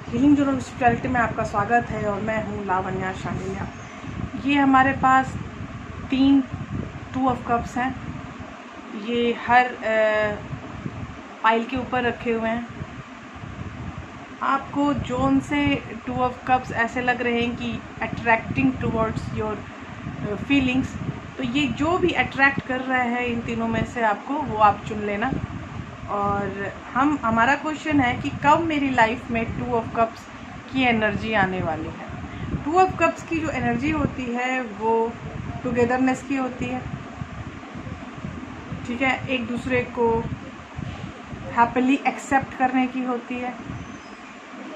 Healing journal spirituality में आपका स्वागत है और मैं हूँ लावण्या शांडिल्या। ये हमारे पास 3 2 ऑफ कप्स हैं। ये हर पाइल के ऊपर रखे हुए हैं। आपको जोन से 2 ऑफ कप्स ऐसे लग रहे हैं कि अट्रैक्टिंग टुवर्ड्स योर फीलिंग्स, तो ये जो भी अट्रैक्ट कर रहा है इन तीनों में से आपको वो आप चुन लेना। और हमारा क्वेश्चन है कि कब मेरी लाइफ में 2 ऑफ कप्स की एनर्जी आने वाली है। 2 ऑफ कप्स की जो एनर्जी होती है वो टुगेदरनेस की होती है, ठीक है, एक दूसरे को हैप्पीली एक्सेप्ट करने की होती है,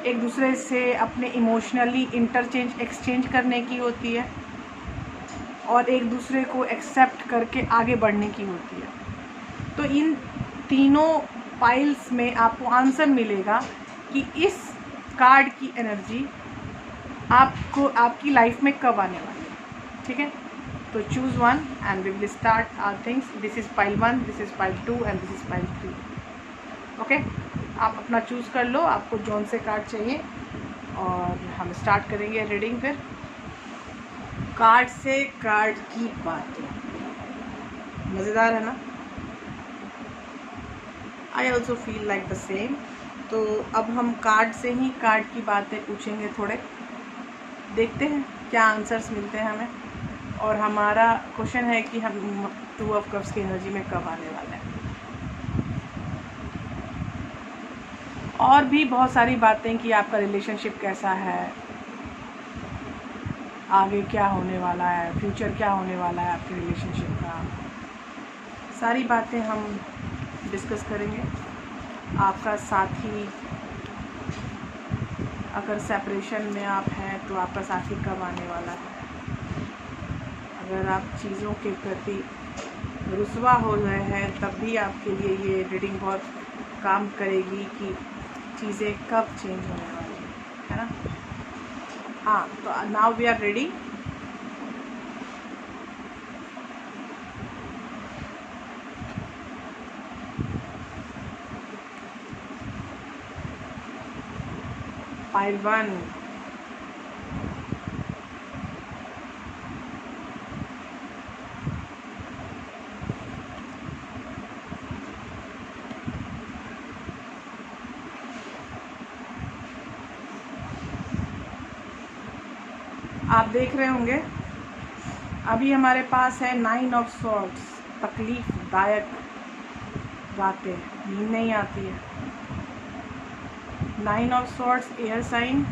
एक दूसरे से अपने इमोशनली एक्सचेंज करने की होती है और एक दूसरे को एक्सेप्ट करके आगे बढ़ने की होती है। तो इन तीनों पाइल्स में आपको आंसर मिलेगा कि इस कार्ड की एनर्जी आपको आपकी लाइफ में कब आने वाली है, ठीक है। तो choose one and we will start our things. This is pile 1, this is pile 2 and this is pile 3। Okay, आप अपना चूज़ कर लो, आपको जोन से कार्ड चाहिए और हम स्टार्ट करेंगे रीडिंग। फिर कार्ड से कार्ड की बातें, मज़ेदार है ना। I also feel like the same. तो अब हम कार्ड से ही कार्ड की बातें पूछेंगे, थोड़े देखते हैं क्या आंसर्स मिलते हैं हमें। और हमारा क्वेश्चन है कि हम 2 ऑफ कप्स की एनर्जी में कब आने वाला है। और भी बहुत सारी बातें कि आपका रिलेशनशिप कैसा है, आगे क्या होने वाला है, फ्यूचर क्या होने वाला है आपके रिलेशनशिप का, सारी बातें हम डिस्कस करेंगे। आपका साथी, अगर सेपरेशन में आप हैं तो आपका साथी कब आने वाला है। अगर आप चीज़ों के प्रति रुस्वा हो रहे हैं तब भी आपके लिए ये रीडिंग बहुत काम करेगी कि चीज़ें कब चेंज होने वाली है ना। हाँ, तो now we are ready. Pile 1, आप देख रहे होंगे अभी हमारे पास है 9 ऑफ सॉर्ड्स। तकलीफदायक बातें, नींद नहीं आती है। 9 of swords, air sign,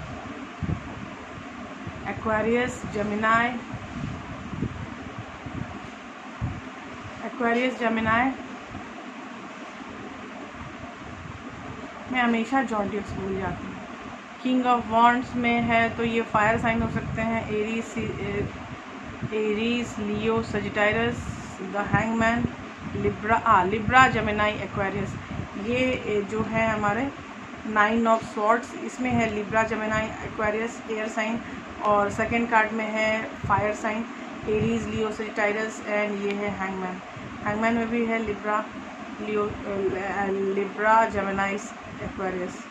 Aquarius, Gemini, मैं हमेशा जॉन्डियस भूल जाती हूँ। किंग ऑफ वॉन्ड्स में है तो ये फायर साइन हो सकते हैं, Aries, Leo, Sagittarius, the Hangman, Libra, Gemini, Aquarius. ये जो है हमारे 9 ऑफ सॉर्ड्स, इसमें है Libra, Gemini, Aquarius, air sign. और सेकंड कार्ड में है fire sign, Aries, Leo, Sagittarius and ये है हैंगमैन। हैंगमैन में भी है लिब्रा, जेमिनाई, एक्वेरियस।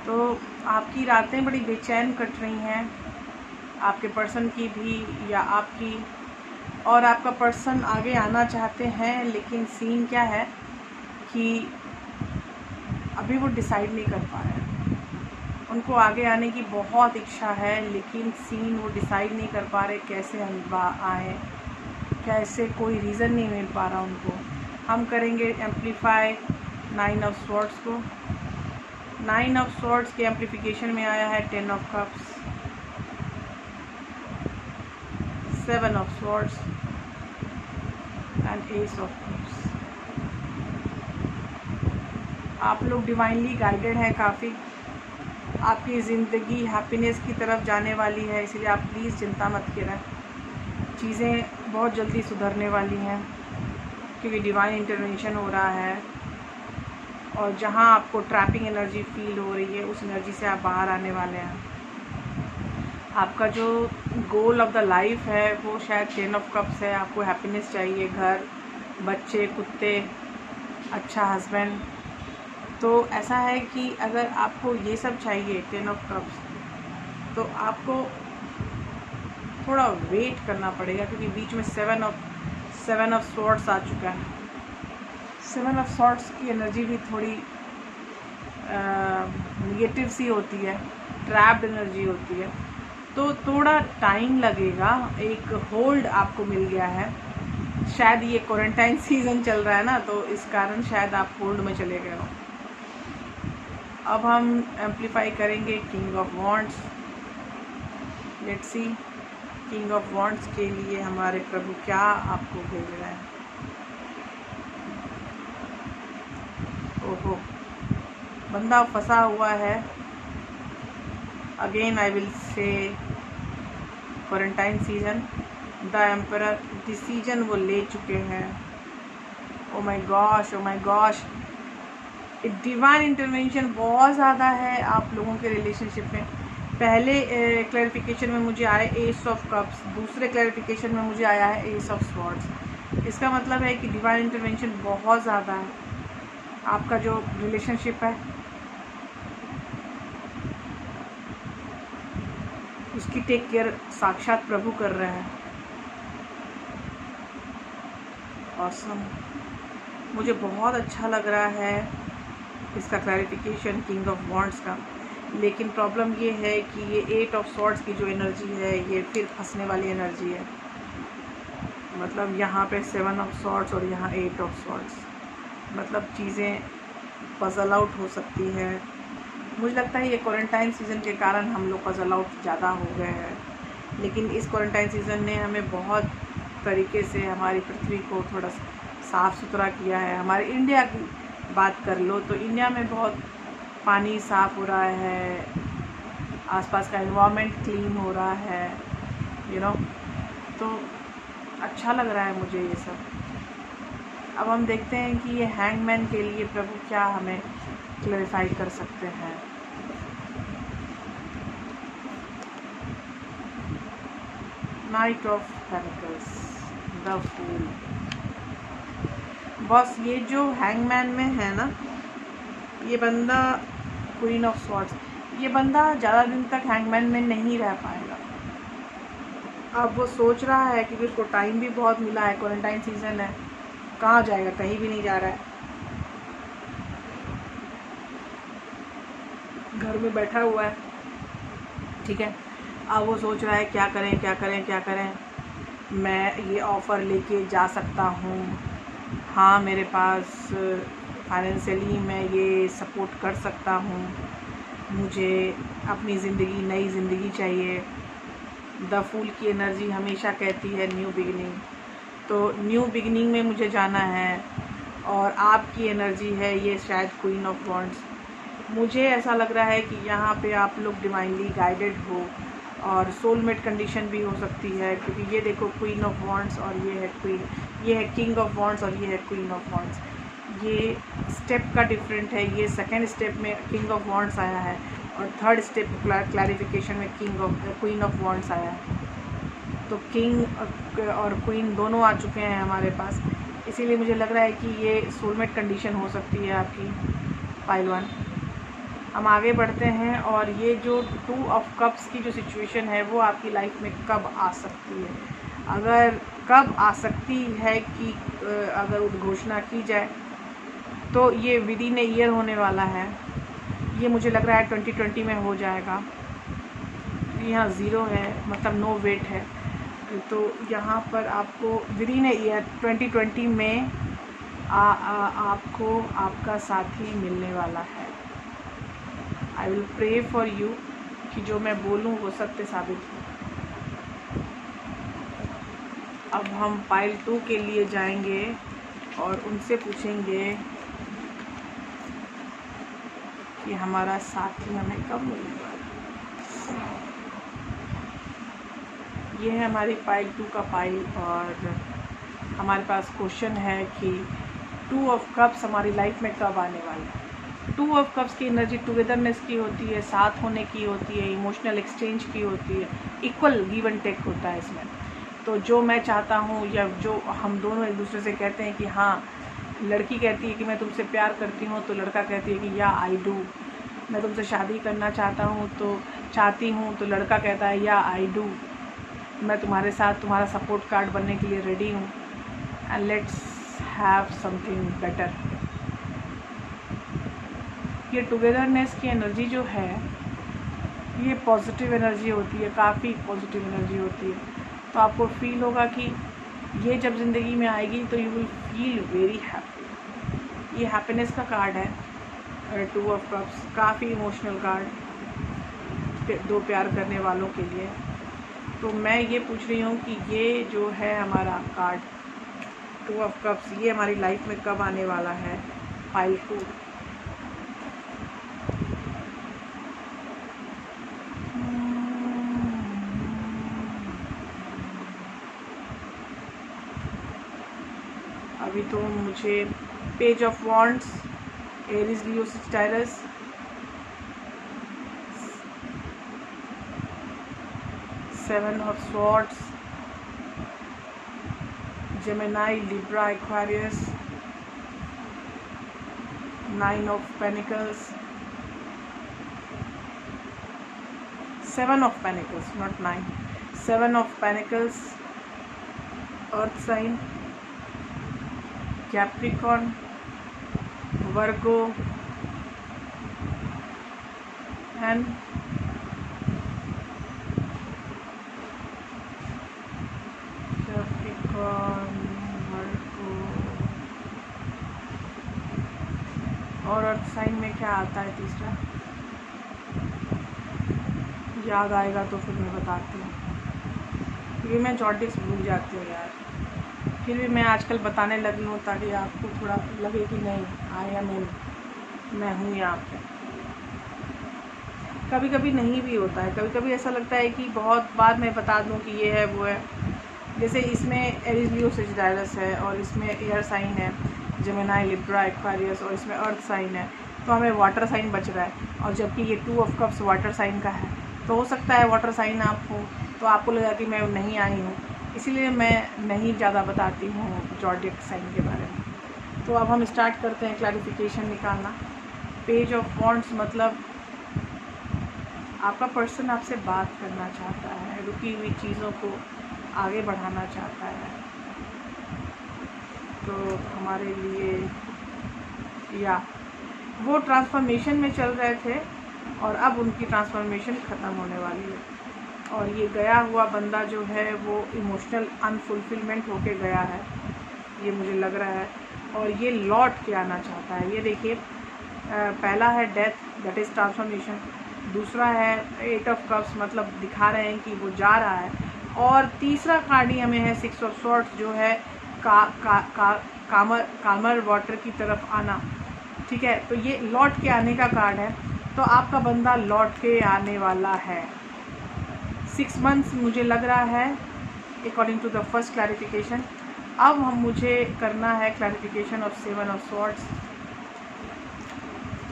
तो आपकी रातें बड़ी बेचैन कट रही हैं, आपके पर्सन की भी या आपकी। और आपका पर्सन आगे आना चाहते हैं लेकिन सीन क्या है कि अभी वो डिसाइड नहीं कर पा रहे हैं। उनको आगे आने की बहुत इच्छा है लेकिन सीन वो डिसाइड नहीं कर पा रहे कैसे आए, कैसे, कोई रीज़न नहीं मिल पा रहा उनको। हम करेंगे एम्पलीफाई 9 ऑफ सॉर्ड्स को। 9 ऑफ सॉर्ड्स के एम्पलीफिकेशन में आया है 10 of cups, 7 of swords and S of cups. आप लोग डिवाइनली गाइडेड हैं काफ़ी, आपकी ज़िंदगी हैप्पीनेस की तरफ जाने वाली है, इसलिए आप प्लीज़ चिंता मत करें। चीज़ें बहुत जल्दी सुधरने वाली हैं क्योंकि डिवाइन इंटरवेंशन हो रहा है। और जहाँ आपको ट्रैपिंग एनर्जी फील हो रही है उस एनर्जी से आप बाहर आने वाले हैं। आपका जो गोल ऑफ द लाइफ है वो शायद 10 ऑफ कप्स है। आपको हैप्पीनेस चाहिए, घर, बच्चे, कुत्ते, अच्छा हस्बैंड। तो ऐसा है कि अगर आपको ये सब चाहिए 10 ऑफ कप्स, तो आपको थोड़ा वेट करना पड़ेगा, क्योंकि बीच में 7 ऑफ स्वॉर्ड्स आ चुका है। 7 ऑफ स्वॉर्ड्स की एनर्जी भी थोड़ी निगेटिव सी होती है, ट्रैप्ड एनर्जी होती है, तो थोड़ा टाइम लगेगा। एक होल्ड आपको मिल गया है, शायद ये क्वारंटाइन सीज़न चल रहा है ना, तो इस कारण शायद आप होल्ड में चले गए हो। अब हम एम्पलीफाई करेंगे king of wands. Let's see king of wands के लिए हमारे प्रभु क्या आपको भेज रहे हैं। ओहो, बंदा फंसा हुआ है। Again I will say quarantine season, the emperor decision वो ले चुके हैं। Oh my gosh, oh my gosh, divine intervention बहुत ज़्यादा है आप लोगों के रिलेशनशिप में। पहले क्लैरिफिकेशन में मुझे आया एस ऑफ कप्स, दूसरे क्लैरिफिकेशन में मुझे आया है एस ऑफ स्वॉर्ड्स। इसका मतलब है कि डिवाइन इंटरवेंशन बहुत ज़्यादा है। आपका जो रिलेशनशिप है उसकी टेक केयर साक्षात प्रभु कर रहे हैं। ऑसम, मुझे बहुत अच्छा लग रहा है इसका क्लैरिफिकेशन किंग ऑफ वॉन्ड्स का। लेकिन प्रॉब्लम ये है कि ये 8 ऑफ स्वॉर्ड्स की जो एनर्जी है ये फिर फंसने वाली एनर्जी है। मतलब यहाँ पे 7 ऑफ स्वॉर्ड्स और यहाँ 8 ऑफ स्वॉर्ड्स, मतलब चीज़ें पजल आउट हो सकती है। मुझे लगता है ये क्वारंटाइन सीज़न के कारण हम लोग पजल आउट ज़्यादा हो गए हैं, लेकिन इस क्वारंटाइन सीज़न ने हमें बहुत तरीके से हमारी पृथ्वी को थोड़ा साफ़ सुथरा किया है। हमारे इंडिया की बात कर लो तो इंडिया में बहुत पानी साफ़ हो रहा है, आसपास का एनवायरनमेंट क्लीन हो रहा है, यू नो, तो अच्छा लग रहा है मुझे ये सब। अब हम देखते हैं कि ये हैंगमैन के लिए प्रभु क्या हमें क्लैरिफाई कर सकते हैं। Knight of pentacles, the fool. बस ये जो हैंगमैन में है ना, ये बंदा क्वीन ऑफ स्वॉर्ड्स, ये बंदा ज़्यादा दिन तक हैंगमैन में नहीं रह पाएगा। अब वो सोच रहा है कि उसको टाइम भी बहुत मिला है, क्वारंटाइन सीज़न है, कहाँ जाएगा, कहीं भी नहीं जा रहा है, घर में बैठा हुआ है, ठीक है। अब वो सोच रहा है क्या करें क्या करें क्या करें। मैं ये ऑफ़र लेके जा सकता हूँ, हाँ मेरे पास फाइनेंशियली मैं ये सपोर्ट कर सकता हूँ, मुझे अपनी ज़िंदगी, नई ज़िंदगी चाहिए। द फूल की एनर्जी हमेशा कहती है न्यू बिगिनिंग, तो न्यू बिगिनिंग में मुझे जाना है। और आपकी एनर्जी है ये शायद क्वीन ऑफ वॉन्ड्स। मुझे ऐसा लग रहा है कि यहाँ पे आप लोग डिवाइनली गाइडेड हो, और सोलमेट कंडीशन भी हो सकती है, क्योंकि ये देखो क्वीन ऑफ वॉन्ड्स और ये है क्वीन, ये है किंग ऑफ वॉन्ड्स और ये है क्वीन ऑफ वॉन्ड्स। ये स्टेप का डिफरेंट है, ये सेकेंड स्टेप में किंग ऑफ वॉन्ड्स आया है और थर्ड स्टेप क्लैरिफिकेशन में क्वीन ऑफ वॉन्ड्स आया है। तो किंग और क्वीन दोनों आ चुके हैं हमारे पास, इसीलिए मुझे लग रहा है कि ये सोलमेट कंडीशन हो सकती है आपकी पाइल 1। हम आगे बढ़ते हैं, और ये जो 2 ऑफ कप्स की जो सिचुएशन है वो आपकी लाइफ में कब आ सकती है, अगर कब आ सकती है कि अगर उद्घोषणा की जाए तो ये विद इन ए ईयर होने वाला है। ये मुझे लग रहा है 2020 में हो जाएगा। यहाँ 0 है, मतलब नो वेट है, तो यहाँ पर आपको विद इन ए ईयर 2020 में आपको आपका साथी मिलने वाला है। I will pray for you कि जो मैं बोलूँ वो सत्य साबित हो। अब हम पाइल 2 के लिए जाएंगे और उनसे पूछेंगे कि हमारा साथी हमें कब मिलेगा। ये है हमारी पाइल 2 का पाइल, और हमारे पास क्वेश्चन है कि 2 ऑफ कप्स हमारी लाइफ में कब आने वाला है। 2 ऑफ कप्स की एनर्जी टुगेदरनेस की होती है, साथ होने की होती है, इमोशनल एक्सचेंज की होती है, इक्वल गिव एंड टेक होता है इसमें। तो जो मैं चाहता हूँ या जो हम दोनों एक दूसरे से कहते हैं कि हाँ लड़की कहती है कि मैं तुमसे प्यार करती हूँ, तो लड़का कहती है कि या आई डू। मैं तुमसे शादी करना चाहती हूँ, तो लड़का कहता है या आई डू। मैं तुम्हारे साथ तुम्हारा सपोर्ट कार्ड बनने के लिए रेडी हूँ, and let's have something better. ये टुगेदरनेस की एनर्जी जो है, ये पॉजिटिव एनर्जी होती है, काफ़ी पॉजिटिव एनर्जी होती है। तो आपको फील होगा कि ये जब ज़िंदगी में आएगी तो you will feel very happy. ये हैप्पीनेस का कार्ड है, 2 ऑफ कप्स, काफ़ी इमोशनल कार्ड, दो प्यार करने वालों के लिए। तो मैं ये पूछ रही हूँ कि ये जो है हमारा कार्ड 2 ऑफ कप्स, ये हमारी लाइफ में कब आने वाला है? पाइल 2। अभी तो मुझे page of wands, Aries, Leo, Sagittarius, seven of swords, Gemini, Libra, Aquarius, 9 of pentacles, 7 of pentacles, not 9, 7 of pentacles, earth sign, Capricorn, Virgo and और अर्थ साइन में क्या आता है तीसरा? याद आएगा तो फिर मैं बताती हूँ, क्योंकि मैं जॉडिक्स भूल जाती हूँ यार। फिर भी मैं आजकल बताने लगी हूँ ताकि आपको थोड़ा लगे कि नहीं, आई एम इन, मैं हूँ यहाँ पे। कभी कभी नहीं भी होता है, कभी कभी ऐसा लगता है कि बहुत बाद में बता दूँ कि ये है वो है। जैसे इसमें एरीज, लियो, सजिटेरियस है, और इसमें एयर साइन है जेमिनी, लिब्रा, एक्वेरियस, और इसमें अर्थ साइन है, तो हमें वाटर साइन बच रहा है। और जबकि ये 2 ऑफ कप्स वाटर साइन का है, तो हो सकता है वाटर साइन आप हो तो आपको लगा कि मैं नहीं आई हूँ, इसीलिए मैं नहीं ज़्यादा बताती हूँ जॉडिक साइन के बारे में। तो अब हम स्टार्ट करते हैं क्लैरिफिकेशन निकालना। पेज ऑफ वॉन्ड्स मतलब आपका पर्सन आपसे बात करना चाहता है, रुकी हुई चीज़ों को आगे बढ़ाना चाहता है। तो हमारे लिए, या वो ट्रांसफॉर्मेशन में चल रहे थे और अब उनकी ट्रांसफॉर्मेशन ख़त्म होने वाली है। और ये गया हुआ बंदा जो है वो इमोशनल अनफुलफिलमेंट होके गया है, ये मुझे लग रहा है, और ये लौट के आना चाहता है। ये देखिए, पहला है डेथ, दैट इज़ ट्रांसफॉर्मेशन। दूसरा है 8 ऑफ कप्स, मतलब दिखा रहे हैं कि वो जा रहा है। और तीसरा कार्ड ही हमें है 6 ऑफ स्वॉर्ड्स, जो है कामर वाटर की तरफ आना। ठीक है, तो ये लौट के आने का कार्ड है। तो आपका बंदा लौट के आने वाला है। 6 मंथ्स मुझे लग रहा है, according to the first clarification. अब मुझे करना है क्लैरिफिकेशन ऑफ 7 ऑफ स्वॉर्ड्स।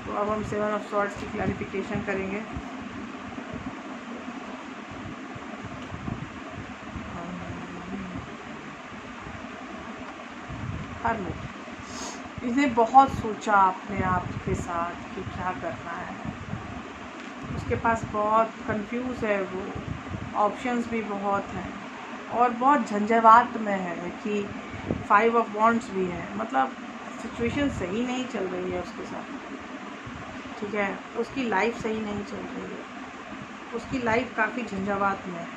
तो अब हम 7 ऑफ स्वॉर्ड्स की क्लैरिफिकेशन करेंगे। इसने बहुत सोचा अपने आप के साथ कि क्या करना है, उसके पास बहुत कंफ्यूज है, वो ऑप्शंस भी बहुत हैं और बहुत झंझावात में है कि 5 ऑफ वॉन्ड्स भी है, मतलब सिचुएशन सही नहीं चल रही है उसके साथ। ठीक है, उसकी लाइफ सही नहीं चल रही है, उसकी लाइफ काफ़ी झंझावात में है।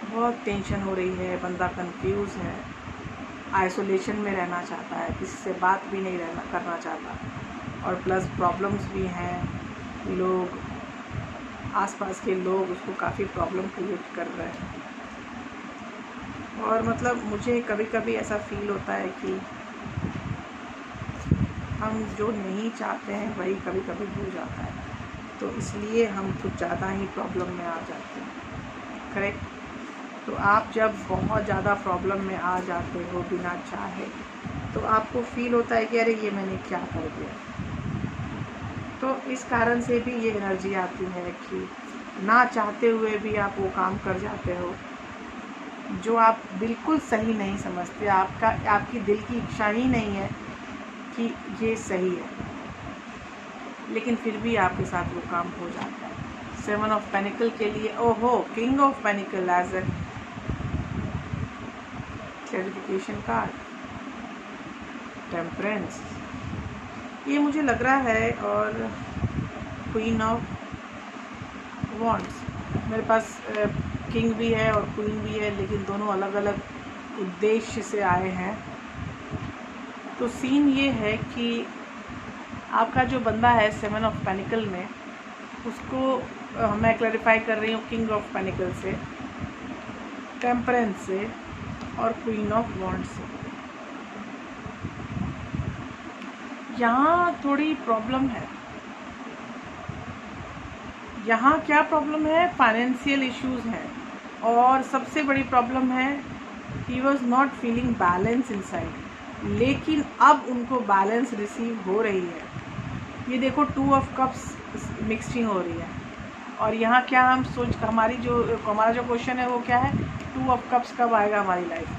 बहुत टेंशन हो रही है, बंदा कंफ्यूज है, आइसोलेशन में रहना चाहता है, किसी से बात भी नहीं करना चाहता, और प्लस प्रॉब्लम्स भी हैं। लोग, आसपास के लोग उसको काफ़ी प्रॉब्लम क्रिएट कर रहे हैं। और मतलब मुझे कभी कभी ऐसा फील होता है कि हम जो नहीं चाहते हैं वही कभी कभी हो जाता है, तो इसलिए हम कुछ ज़्यादा ही प्रॉब्लम में आ जाते हैं। करेक्ट। तो आप जब बहुत ज़्यादा प्रॉब्लम में आ जाते हो बिना चाहे, तो आपको फील होता है कि अरे ये मैंने क्या कर दिया। तो इस कारण से भी ये एनर्जी आती है कि ना चाहते हुए भी आप वो काम कर जाते हो जो आप बिल्कुल सही नहीं समझते, आपकी दिल की इच्छा ही नहीं है कि ये सही है, लेकिन फिर भी आपके साथ वो काम हो जाता है। 7 ऑफ पेनिकल के लिए ओहो, king of pentacle as a clarification card, temperance ये मुझे लग रहा है, और क्वीन ऑफ वॉन्ड्स। मेरे पास किंग भी है और क्वीन भी है, लेकिन दोनों अलग अलग उद्देश्य से आए हैं। तो सीन ये है कि आपका जो बंदा है 7 ऑफ पेनिकल में, उसको मैं क्लैरिफाई कर रही हूँ किंग ऑफ पेनिकल से, टेम्परेंस से और क्वीन ऑफ वॉन्ड्स से। यहाँ थोड़ी प्रॉब्लम है। यहाँ क्या प्रॉब्लम है? फाइनेंशियल इश्यूज हैं, और सबसे बड़ी प्रॉब्लम है he was not feeling balance inside, लेकिन अब उनको बैलेंस रिसीव हो रही है। ये देखो 2 ऑफ कप्स मिक्सिंग हो रही है, और यहाँ क्या हम हमारा जो क्वेश्चन है वो क्या है? 2 ऑफ कप्स कब आएगा हमारी लाइफ में,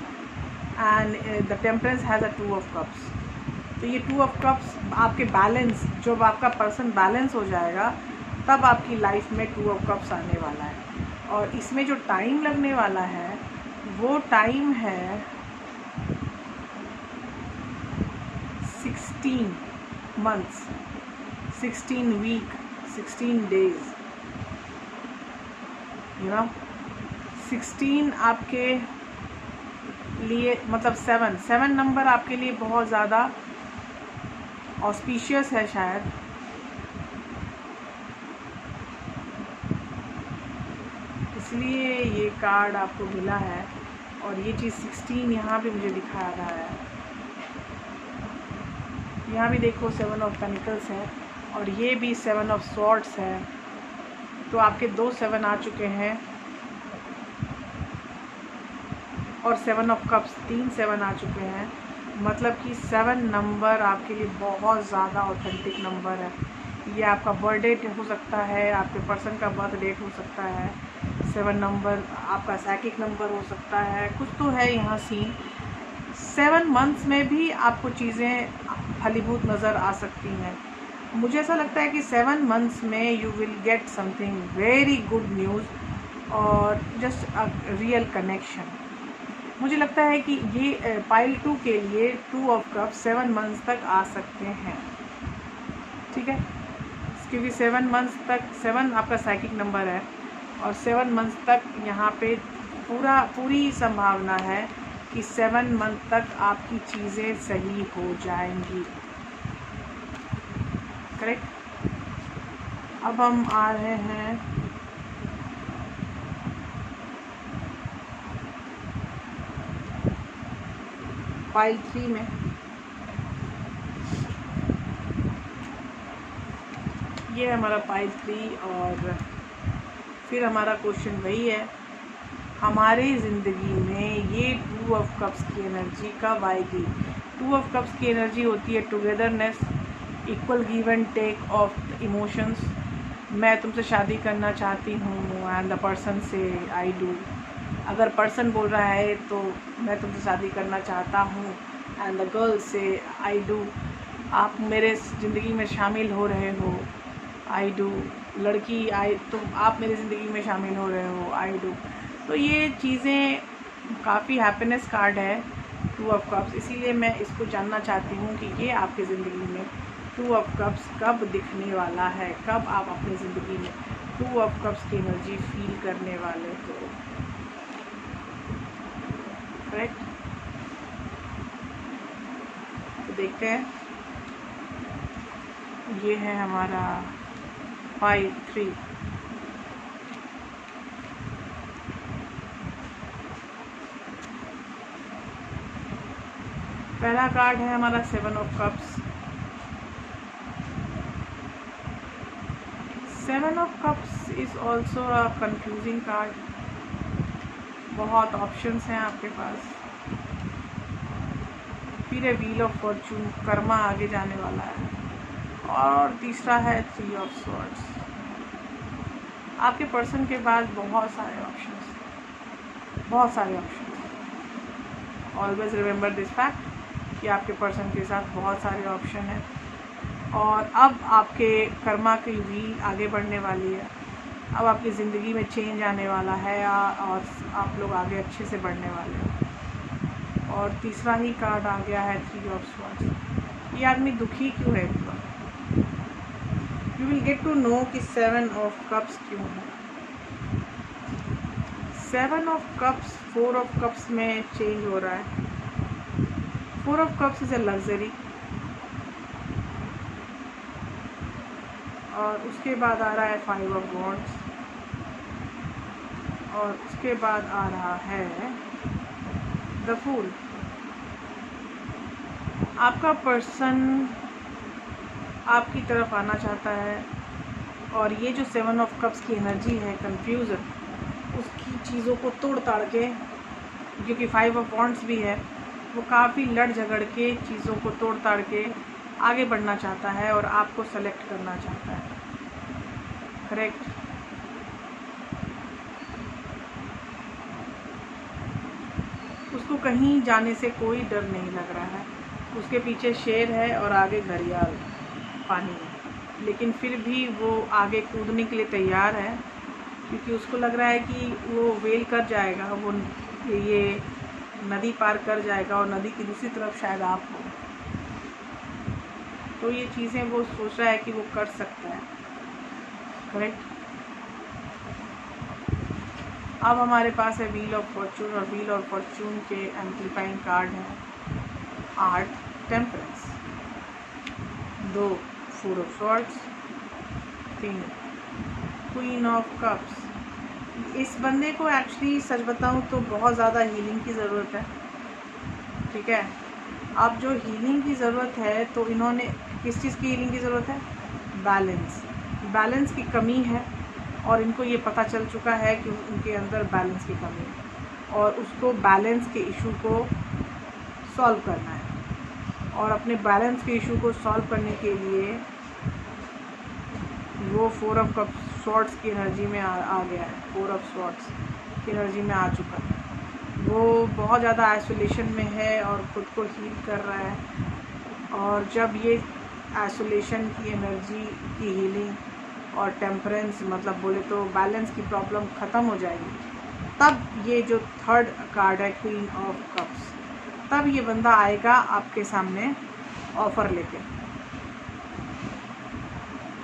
and the temperance has a 2 of cups. तो ये 2 ऑफ कप्स आपके बैलेंस, जब आपका पर्सन बैलेंस हो जाएगा तब आपकी लाइफ में 2 ऑफ कप्स आने वाला है। और इसमें जो टाइम लगने वाला है वो टाइम है 16 months, 16 week, 16 days, you know. 16 आपके लिए मतलब 7 नंबर आपके लिए बहुत ज़्यादा ऑस्पिशियस है शायद। इसलिए ये कार्ड आपको मिला है, और ये चीज़ 16 यहाँ भी मुझे दिखा रहा है। यहाँ भी देखो 7 ऑफ पेनिकल्स है, और ये भी 7 ऑफ स्वॉर्ड्स है। तो आपके 2 7 आ चुके हैं, और 7 ऑफ कप्स 3 7 आ चुके हैं। मतलब कि 7 नंबर आपके लिए बहुत ज़्यादा ऑथेंटिक नंबर है। ये आपका बर्थ डेट हो सकता है, आपके पर्सन का बर्थ डेट हो सकता है। 7 नंबर आपका साइकिक नंबर हो सकता है, कुछ तो है यहाँ सीन। 7 मंथ्स में भी आपको चीज़ें फलीभूत नज़र आ सकती हैं। मुझे ऐसा लगता है कि 7 मंथ्स में you will get something very good news और जस्ट अ रियल कनेक्शन। मुझे लगता है कि ये पाइल 2 के लिए 2 ऑफ कप 7 मंथ्स तक आ सकते हैं, ठीक है, क्योंकि 7 मंथ्स तक 7 आपका साइकिक नंबर है, और 7 मंथ्स तक यहाँ पे पूरी संभावना है कि 7 मंथ तक आपकी चीज़ें सही हो जाएंगी, करेक्ट। अब हम आ रहे हैं पाइल 3 में। ये हमारा पाइल 3, और फिर हमारा क्वेश्चन वही है, हमारे ज़िंदगी में ये 2 ऑफ कप्स की एनर्जी कब आएगी? 2 ऑफ कप्स की एनर्जी होती है togetherness, equal give and take of emotions. मैं तुमसे शादी करना चाहती हूँ, एंड द पर्सन से आई डू। अगर पर्सन बोल रहा है तो मैं तुमसे शादी करना चाहता हूँ, एंड द गर्ल से आई डू। आप मेरे ज़िंदगी में शामिल हो रहे हो, आई डू। लड़की तो आप मेरी ज़िंदगी में शामिल हो रहे हो, आई डू। तो ये चीज़ें काफ़ी हैप्पीनेस कार्ड है 2 ऑफ कप्स, इसीलिए मैं इसको जानना चाहती हूँ कि ये आपकी ज़िंदगी में 2 ऑफ कप्स कब दिखने वाला है, कब आप अपनी ज़िंदगी में 2 ऑफ कप्स की एनर्जी फील करने वाले हो, करेक्ट। तो देखते हैं, ये है हमारा पाइल 3। पहला कार्ड है हमारा 7 of cups. 7 of cups is also a confusing card. बहुत ऑप्शंस हैं आपके पास। फिर है व्हील ऑफ फॉर्चून, कर्मा आगे जाने वाला है, और तीसरा है 3 ऑफ स्वॉर्ड्स। आपके पर्सन के पास बहुत सारे options. Always remember this fact कि आपके पर्सन के साथ बहुत सारे ऑप्शन हैं और अब आपके कर्मा की व्हील आगे बढ़ने वाली है। अब आपकी ज़िंदगी में चेंज आने वाला है और आप लोग आगे अच्छे से बढ़ने वाले हैं। और तीसरा ही कार्ड आ गया है 3 ऑफ स्वॉर्ड्स। ये आदमी दुखी क्यों है इतना? You will get to know कि 7 ऑफ कप्स क्यों है। 7 ऑफ कप्स 4 ऑफ कप्स में चेंज हो रहा है। 4 of cups is a luxury और उसके बाद आ रहा है 5 ऑफ वॉन्ड्स और उसके बाद आ रहा है द फूल। आपका पर्सन आपकी तरफ आना चाहता है और ये जो 7 ऑफ कप्स की एनर्जी है, कंफ्यूजन, उसकी चीज़ों को तोड़ ताड़ के, क्योंकि 5 ऑफ वॉन्ड्स भी है, वो काफ़ी लड़ झगड़ के चीज़ों को तोड़ ताड़ के आगे बढ़ना चाहता है और आपको सेलेक्ट करना चाहता है। करेक्ट? उसको कहीं जाने से कोई डर नहीं लग रहा है। उसके पीछे शेर है और आगे घड़ियाल पानी में, लेकिन फिर भी वो आगे कूदने के लिए तैयार है क्योंकि उसको लग रहा है कि वो वेल कर जाएगा, वो ये नदी पार कर जाएगा और नदी की दूसरी तरफ शायद आप हो। तो ये चीज़ें वो सोच रहा है कि वो कर सकता है। करेक्ट? अब हमारे पास है व्हील ऑफ फॉर्चून और व्हील ऑफ फॉर्चून के एम्प्लीफाइंग कार्ड हैं 8, temperance, 2, 4 of swords, 3, queen of cups. इस बंदे को एक्चुअली सच बताऊं तो बहुत ज़्यादा हीलिंग की ज़रूरत है। ठीक है? अब जो हीलिंग की ज़रूरत है तो इन्होंने किस चीज़ की हीलिंग की ज़रूरत है? बैलेंस की कमी है और इनको ये पता चल चुका है कि उनके अंदर बैलेंस की कमी है और उसको बैलेंस के इशू को सॉल्व करना है। और अपने बैलेंस के इशू को सॉल्व करने के लिए वो 4 ऑफ कप स्वॉर्ड्स की एनर्जी में आ गया है। 4 ऑफ स्वॉर्ड्स की एनर्जी में आ चुका है। वो बहुत ज़्यादा आइसोलेशन में है और ख़ुद को हील कर रहा है। और जब ये आइसोलेशन की एनर्जी की हीलिंग और टेम्परेंस, मतलब बोले तो बैलेंस की प्रॉब्लम ख़त्म हो जाएगी, तब ये जो 3rd कार्ड है क्वीन ऑफ कप्स, तब ये बंदा आएगा आपके सामने ऑफ़र लेके।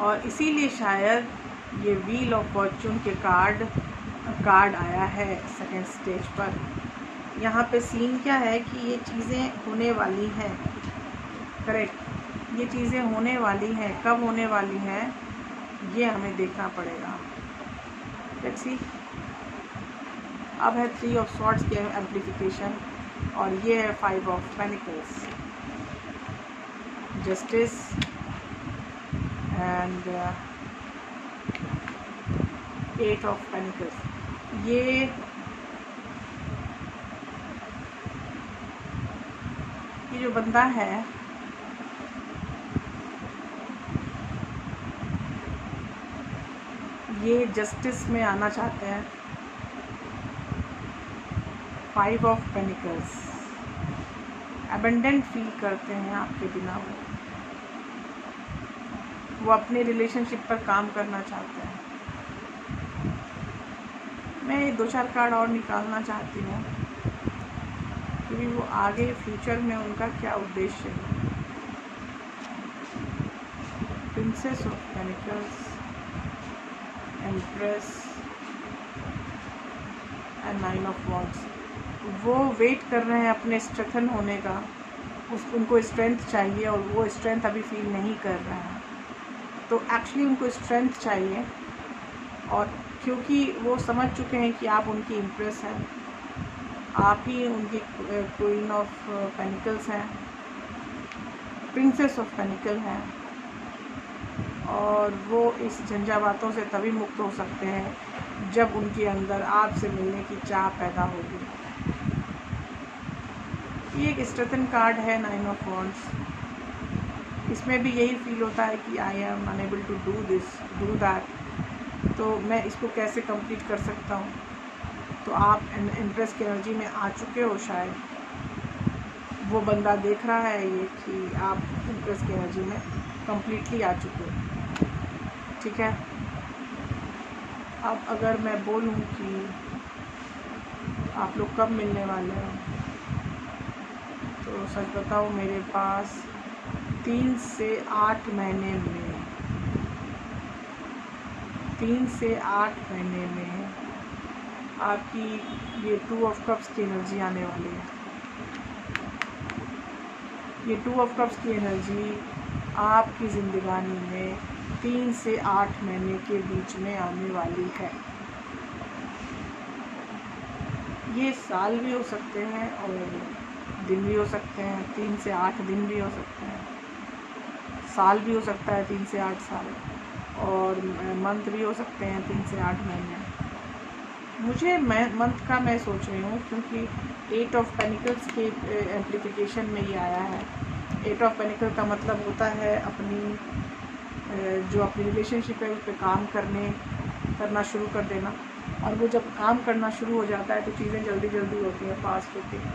और इसीलिए शायद ये व्हील ऑफ फॉर्चून के कार्ड आया है 2nd स्टेज पर। यहाँ पे सीन क्या है कि ये चीज़ें होने वाली हैं। करेक्ट? ये चीज़ें होने वाली हैं। कब होने वाली हैं ये हमें देखना पड़ेगा। Let's see. अब है 3 ऑफ स्वॉर्ड्स की एम्प्लीफिकेशन और ये है 5 of pentacles, justice and 8 of pentacles. ये जो बंदा है ये जस्टिस में आना चाहते हैं। 5 ऑफ पेनिकल्स, अबंडेंट फील करते हैं आपके बिना। वो अपने रिलेशनशिप पर काम करना चाहते हैं। मैं 2-4 कार्ड और निकालना चाहती हूँ क्योंकि वो आगे फ्यूचर में उनका क्या उद्देश्य है। Princess of pentacles, empress and 9 of wands. वो वेट कर रहे हैं अपने स्ट्रेंथन होने का। उनको स्ट्रेंथ चाहिए और वो स्ट्रेंथ अभी फील नहीं कर रहे हैं। तो एक्चुअली उनको स्ट्रेंथ चाहिए और क्योंकि वो समझ चुके हैं कि आप उनकी इम्प्रेस हैं, आप ही उनकी क्वीन ऑफ पेनिकल्स हैं, प्रिंसेस ऑफ पेनिकल हैं और वो इस झंझावातों से तभी मुक्त हो सकते हैं जब उनके अंदर आपसे मिलने की चाह पैदा होगी। ये एक स्ट्रेंथन कार्ड है 9 ऑफ वॉन्ड्स। इसमें भी यही फील होता है कि I am unable to do this, do that, तो मैं इसको कैसे कंप्लीट कर सकता हूँ। तो आप इम्प्रेस की एनर्जी में आ चुके हो शायद, वो बंदा देख रहा है ये कि आप एम्प्रेस की एनर्जी में कम्प्लीटली आ चुके हो, ठीक है। अब अगर मैं बोलूँ कि आप लोग कब मिलने वाले हो, तो सच बताओ मेरे पास 3 से 8 महीने में 3 से 8 महीने में आपकी ये 2 ऑफ कप्स की एनर्जी आने वाली है। ये 2 ऑफ कप्स की एनर्जी आपकी ज़िंदगानी में 3 से 8 महीने के बीच में आने वाली है। ये साल भी हो सकते हैं और दिन भी हो सकते हैं, 3 से 8 दिन भी हो सकते हैं, साल भी हो सकता है 3 से 8 साल, और मंथ भी हो सकते हैं 3 से 8 महीने। मुझे मंथ का मैं सोच रही हूँ क्योंकि 8 ऑफ पेनिकल्स के एम्प्लीफिकेशन में ये आया है। 8 ऑफ पेनिकल का मतलब होता है अपनी रिलेशनशिप है उस पर काम करना शुरू कर देना, और वो जब काम करना शुरू हो जाता है तो चीज़ें जल्दी जल्दी होती हैं, फास्ट होती हैं,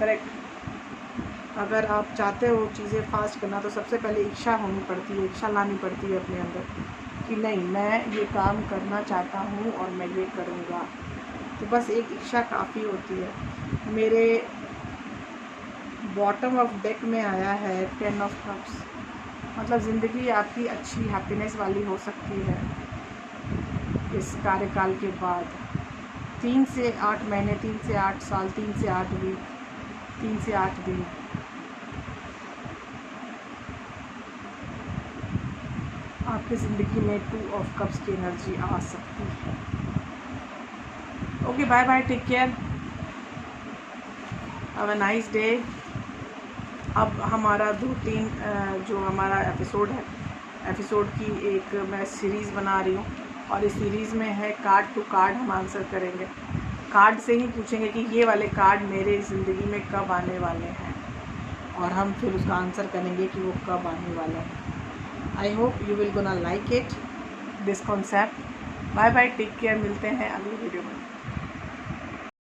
करेक्ट। अगर आप चाहते हो चीज़ें फास्ट करना तो सबसे पहले इच्छा होनी पड़ती है, इच्छा लानी पड़ती है अपने अंदर कि नहीं, मैं ये काम करना चाहता हूँ और मैं ये करूँगा। तो बस एक इच्छा काफ़ी होती है। मेरे बॉटम ऑफ डेक में आया है 10 ऑफ कप्स, मतलब ज़िंदगी आपकी अच्छी हैप्पीनेस वाली हो सकती है इस कार्यकाल के बाद। 3 से 8 महीने, 3 से 8 साल, 3 से 8 वीक, 3 से 8 दिन, आपकी ज़िंदगी में 2 ऑफ कप्स की एनर्जी आ सकती है। Okay, bye bye, take care, have a nice day. अब हमारा 2-3 जो हमारा एपिसोड की एक मैं सीरीज़ बना रही हूँ, और इस सीरीज़ में है कार्ड टू कार्ड हम आंसर करेंगे। कार्ड से ही पूछेंगे कि ये वाले कार्ड मेरे ज़िंदगी में कब आने वाले हैं, और हम फिर उसका आंसर करेंगे कि वो कब आने वाले हैं। I hope you will gonna like it, this concept. Bye bye, take care, मिलते हैं अगली वीडियो में।